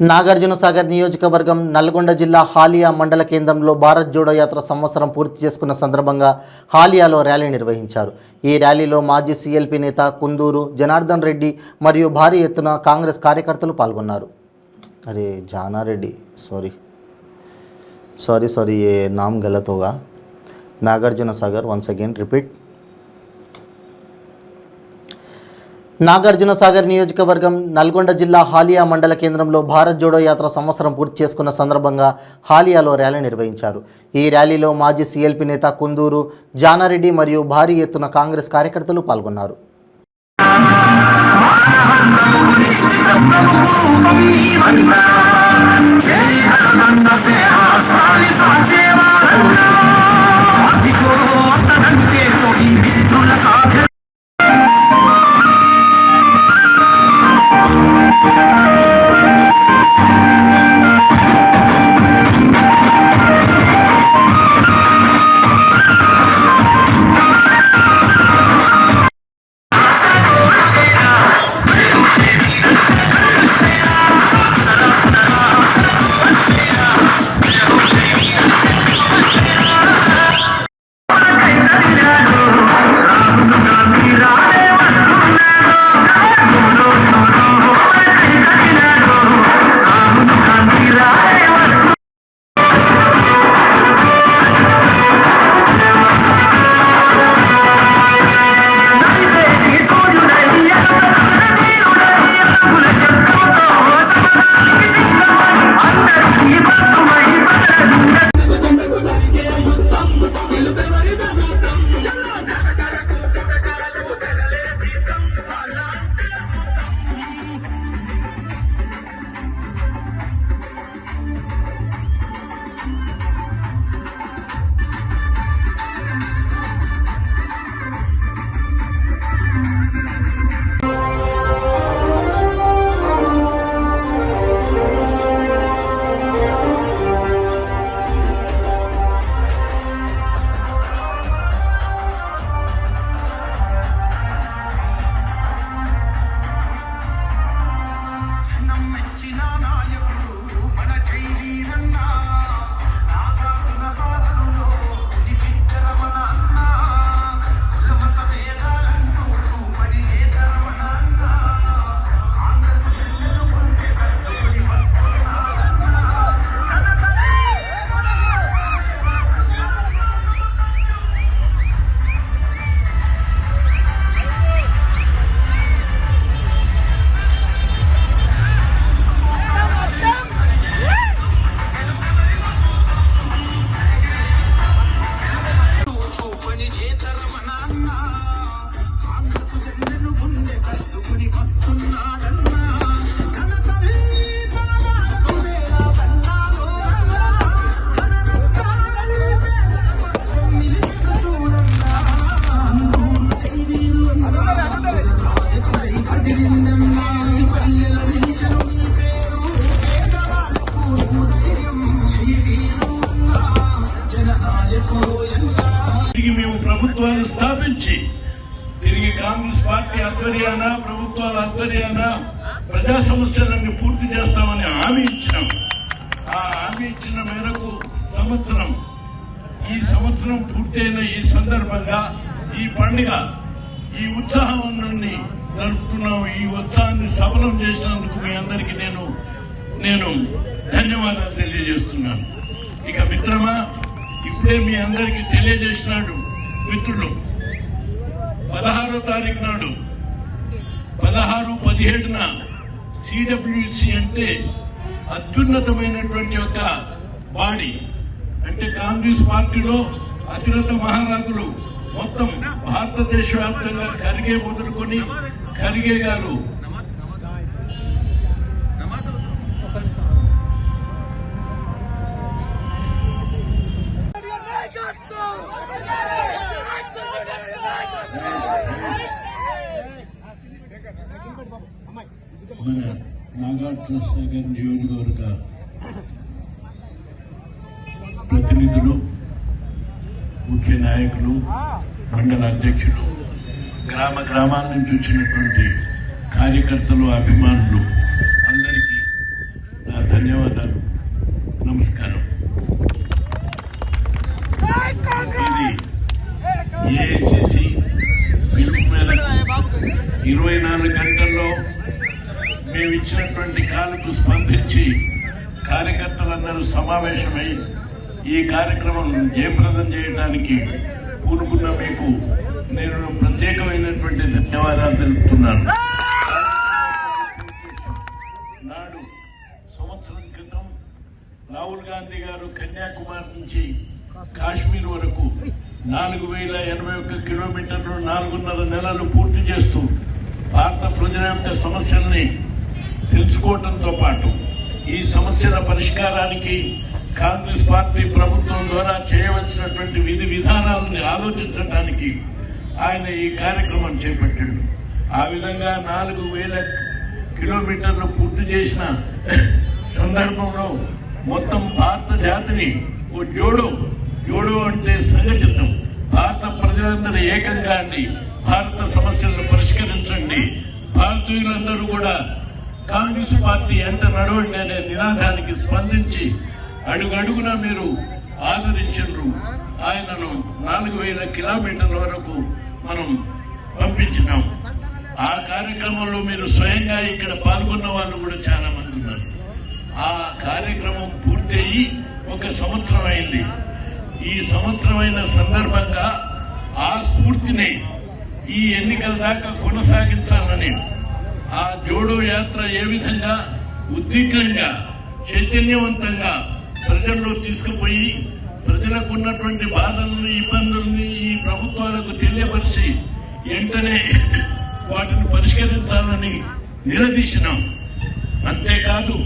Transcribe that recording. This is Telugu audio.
నాగార్జునసాగర్ నియోజకవర్గం నల్గొండ జిల్లా హాలియా మండల కేంద్రంలో భారత్ జోడో యాత్ర సంవత్సరం పూర్తి చేసుకున్న సందర్భంగా హాలియాలో ర్యాలీ నిర్వహించారు. ఈ ర్యాలీలో మాజీ సీఎల్పీ నేత కుందూరు జనార్దన్ రెడ్డి మరియు భారీ ఎత్తున కాంగ్రెస్ కార్యకర్తలు పాల్గొన్నారు. అరే జానారెడ్డి सॉरी ये नाम गलत होगा. Nagarjunasagar once again repeat. Nagarjunasagar నియోజకవర్గం నల్గొండ జిల్లా హాలియా మండల కేంద్రంలో భారత్ జోడో యాత్ర సంవత్సరం పూర్తి చేసుకున్న సందర్భంగా హాలియాలో ర్యాలీ నిర్వహించారు. ఈ ర్యాలీలో మాజీ సీఎల్పీ నేత కుందూరు జానారెడ్డి మరియు భారీ ఎత్తున కాంగ్రెస్ కార్యకర్తలు పాల్గొన్నారు. ప్రభుత్వాన్ని స్థాపించి తిరిగి కాంగ్రెస్ పార్టీ ఆధ్వర్యాన ప్రభుత్వాల ఆధ్వర్యాన ప్రజా సమస్యలన్నీ పూర్తి చేస్తామని హామీ ఇచ్చినాం. ఆ హామీ ఇచ్చిన మేరకు ఈ సంవత్సరం పూర్తయిన ఈ సందర్భంగా ఈ పండుగ ఈ ఉత్సాహాన్ని జరుపుతున్నాం. ఈ ఉత్సాహాన్ని సఫలం చేసినందుకు మీ అందరికీ నేను ధన్యవాదాలు తెలియజేస్తున్నాను. ఇక మిత్రమా, ఇప్పుడే మీ అందరికీ తెలియజేసినాడు మిత్రులు 16వ తారీఖు నాడు 16-17న సిడబ్ల్యూసి అంటే అత్యున్నతమైనటువంటి ఒక బాడీ, అంటే కాంగ్రెస్ పార్టీలో అతిరథ మహారాజులు మొత్తం భారతదేశ వ్యాప్తంగా ఖర్గే మొదలుకొని ఖర్గే గారు మన నాగార్జునసాగర్ నియోజకవర్గ ప్రతినిధులు, ముఖ్య నాయకులు, మండల అధ్యక్షులు, గ్రామాల నుంచి వచ్చినటువంటి కార్యకర్తలు, అభిమానులు అందరికీ నా ధన్యవాదాలు. నమస్కారం. ఇది ఏఐసిసి పిలుపు మేరకు 24 గంటల్లో మేము ఇచ్చినటువంటి కాలకు స్పందించి కార్యకర్తలందరూ సమావేశమై ఈ కార్యక్రమం జయప్రదం చేయడానికి కూరుకున్న మీకు నేను ప్రత్యేకమైనటువంటి ధన్యవాదాలు తెలుపుతున్నాను. నాడు సంవత్సరం క్రితం రాహుల్ గాంధీ గారు కన్యాకుమారి నుంచి కాశ్మీర్ వరకు 4081 కిలోమీటర్లు 4.5 నెలలు పూర్తి చేస్తూ భారత ప్రజల యొక్క సమస్యల్ని తెలుసుకోవడంతో పాటు ఈ సమస్యల పరిష్కారానికి కాంగ్రెస్ పార్టీ ప్రభుత్వం ద్వారా చేయవలసినటువంటి విధి విధానాలను ఆలోచించడానికి ఆయన ఈ కార్యక్రమం చేపట్టాడు. ఆ విధంగా 4000 కిలోమీటర్లు పూర్తి చేసిన సందర్భంలో మొత్తం భారత జాతిని ఓ జోడో అంటే సంఘటితం, భారత ప్రజలందరూ ఏకంగా అండి భారత సమస్యలను పరిష్కరించండి, భారతీయులందరూ కూడా కాంగ్రెస్ పార్టీ ఎంత నడవండి అనే నినాదానికి స్పందించి అడుగడుగున మీరు ఆదరించారు. ఆయనను 4000 కిలోమీటర్ల వరకు మనం పంపించినాం. ఆ కార్యక్రమంలో మీరు స్వయంగా ఇక్కడ పాల్గొన్న వాళ్ళు కూడా చాలా మంది ఉన్నారు. ఆ కార్యక్రమం పూర్తయి 1 సంవత్సరం అయింది. ఈ సంవత్సరమైన సందర్భంగా ఆ స్ఫూర్తిని ఈ ఎన్నికల దాకా కొనసాగించాలని ఆ జోడో యాత్ర ఏ విధంగా ఉద్విగ్నంగా చైతన్యవంతంగా ప్రజల్లో తీసుకుపోయి ప్రజలకు ఉన్నటువంటి బాధలను ఇబ్బందుల్ని ఈ ప్రభుత్వాలకు తెలియపరిచి వెంటనే వాటిని పరిష్కరించాలని నిలదీసినాం. అంతేకాదు